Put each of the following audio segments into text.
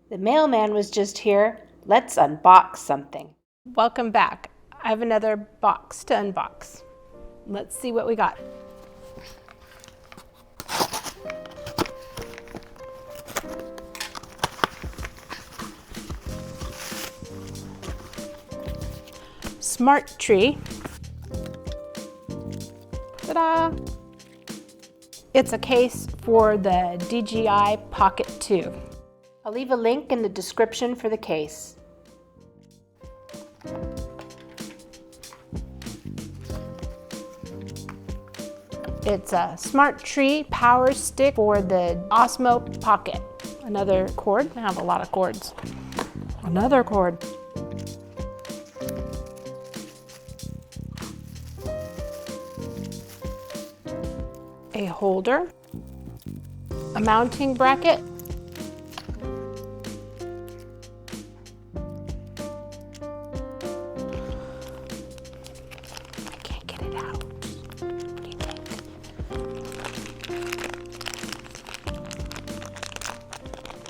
The mailman was just here. Let's unbox something. Welcome back. I have another box to unbox. Let's see what we got. Smatree. Ta-da! It's a case for the DJI Pocket 2. I'll leave a link in the description for the case. It's a Smatree PowerStick for the Osmo Pocket. Another cord. I have a lot of cords. Another cord. A holder, a mounting bracket, I can't get it out. What do you think?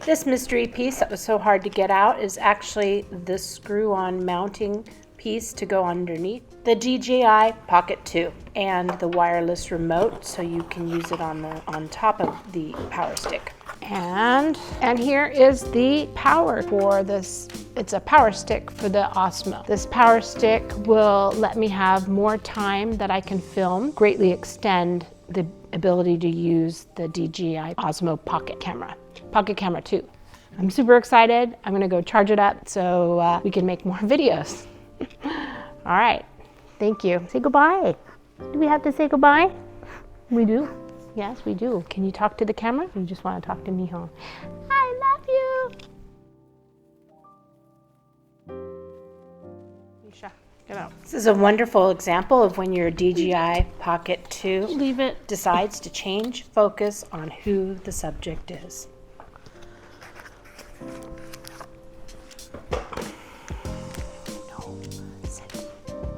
This mystery piece that was so hard to get out is actually the screw-on mounting piece to go underneath the DJI Pocket 2 and the wireless remote, so you can use it on top of the PowerStick. And here is the power for this. It's a PowerStick for the Osmo. This PowerStick will let me have more time that I can film, greatly extend the ability to use the DJI Osmo Pocket Camera 2. I'm super excited. I'm gonna go charge it up so we can make more videos. All right, thank you. Say goodbye. Do we have to say goodbye? We do. Yes, we do. Can you talk to the camera? You just want to talk to me, huh? I love you. Misha, get out. This is a wonderful example of when your DJI Pocket 2 decides to change focus on who the subject is.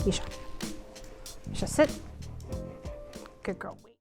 Misha, sit. Good girl.